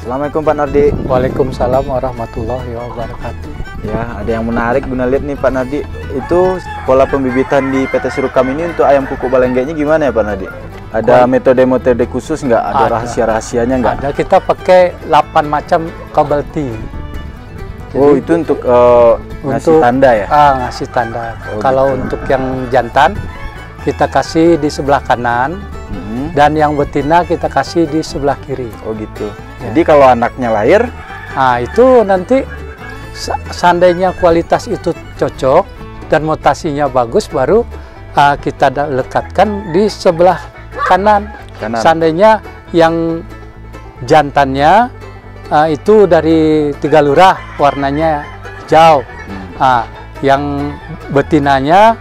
Assalamualaikum Pak Nardi. Waalaikumsalam warahmatullahi wabarakatuh. Ya, ada yang menarik Guna lihat nih Pak Nardi. Itu pola pembibitan di PT Sirukam ini untuk ayam kuku balenggenya gimana ya Pak Nardi? Ada metode-metode khusus nggak? Ada rahasia-rahasianya nggak? Ada, kita pakai 8 macam kabel tea. Oh, itu untuk ngasih tanda ya? Ngasih tanda. Kalau gitu. untuk yang jantan kita kasih di sebelah kanan, dan yang betina kita kasih di sebelah kiri. Oh gitu. Ya. Jadi kalau anaknya lahir, itu nanti seandainya kualitas itu cocok dan mutasinya bagus, baru kita lekatkan di sebelah kanan. Seandainya yang jantannya itu dari 3 lurah, warnanya hijau. Yang betinanya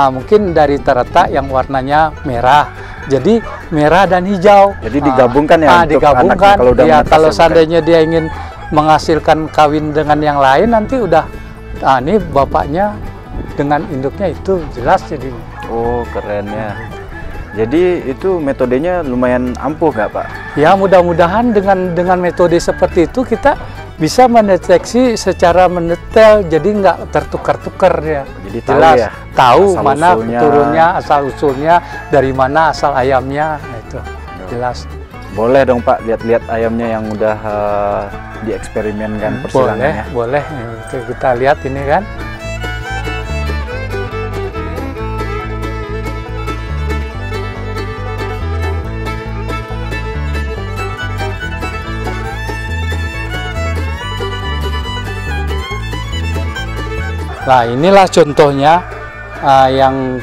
mungkin dari Terata yang warnanya merah. Jadi merah dan hijau. Jadi digabungkan ya untuk digabungkan. Kalau udah kalau seandainya dia ingin menghasilkan kawin dengan yang lain, nanti udah ini bapaknya dengan induknya itu jelas jadi. Oh, keren ya. Jadi itu metodenya lumayan ampuh nggak Pak? Ya, mudah-mudahan dengan metode seperti itu kita bisa mendeteksi secara mendetail, jadi nggak tertukar-tukar ya. Jadi jelas tahu asal mana usulnya. turunnya, asal usulnya, dari mana asal ayamnya, itu jelas. Boleh dong Pak lihat-lihat ayamnya yang udah dieksperimenkan persilangannya. Boleh. Itu kita lihat ini kan. Nah, inilah contohnya yang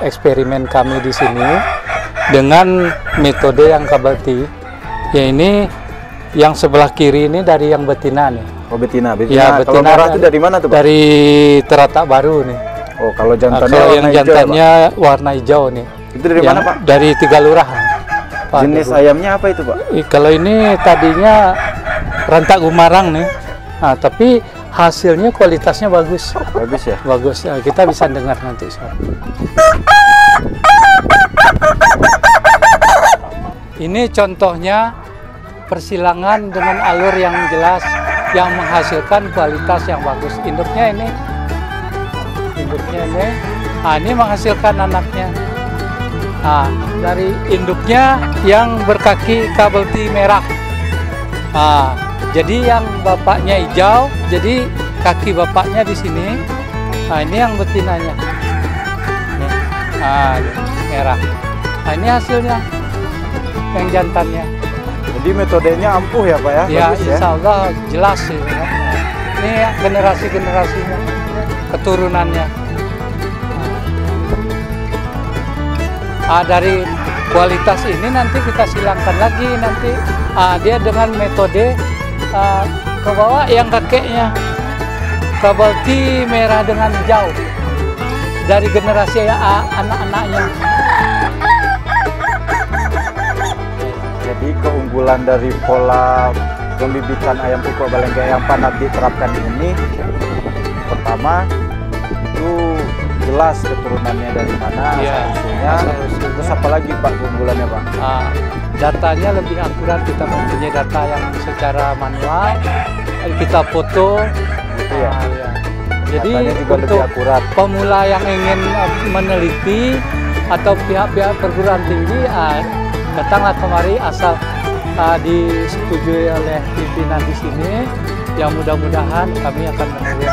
eksperimen kami di sini dengan metode yang kabel tea. Ya, ini yang sebelah kiri ini dari yang betina nih. Oh, betina. Ya, betina. Kalau merah itu dari mana tuh Pak? Dari Terata Baru nih. Oh, kalau jantannya kalau yang jantannya hijau, ya, warna hijau nih. Itu dari mana Pak? Dari 3 lurah. Jenis ayamnya apa itu Pak? Kalau ini tadinya Rantak Gumarang nih. Tapi hasilnya kualitasnya bagus. Bagus ya? Bagus. Kita bisa dengar nanti suara. Ini contohnya persilangan dengan alur yang jelas, yang menghasilkan kualitas yang bagus. Induknya ini. Ini menghasilkan anaknya. Dari induknya yang berkaki kabel tea merah. Jadi yang bapaknya hijau, jadi kaki bapaknya di sini. Ini yang betinanya. Merah. Ini hasilnya yang jantannya. Jadi metodenya ampuh ya Pak ya? Ya, bagus, insya Allah jelas ya. Ini generasi-generasinya, keturunannya. Dari kualitas ini nanti kita silangkan lagi nanti. Dia dengan metode ke bawah yang kakeknya kabel tea merah dengan hijau dari generasi anak-anaknya. Jadi keunggulan dari pola pembibitan ayam kuku balengga yang Pak Nardi terapkan ini, pertama itu jelas keturunannya dari mana, asal-usulnya. Terus apa lagi Pak keunggulannya Pak? Datanya lebih akurat, kita mempunyai data yang secara manual, kita foto. Gitu ya? Jadi juga untuk lebih akurat. Pemula yang ingin meneliti atau pihak-pihak perguruan tinggi, datanglah kemari asal disetujui oleh pimpinan di sini. Yang mudah-mudahan kami akan menerima.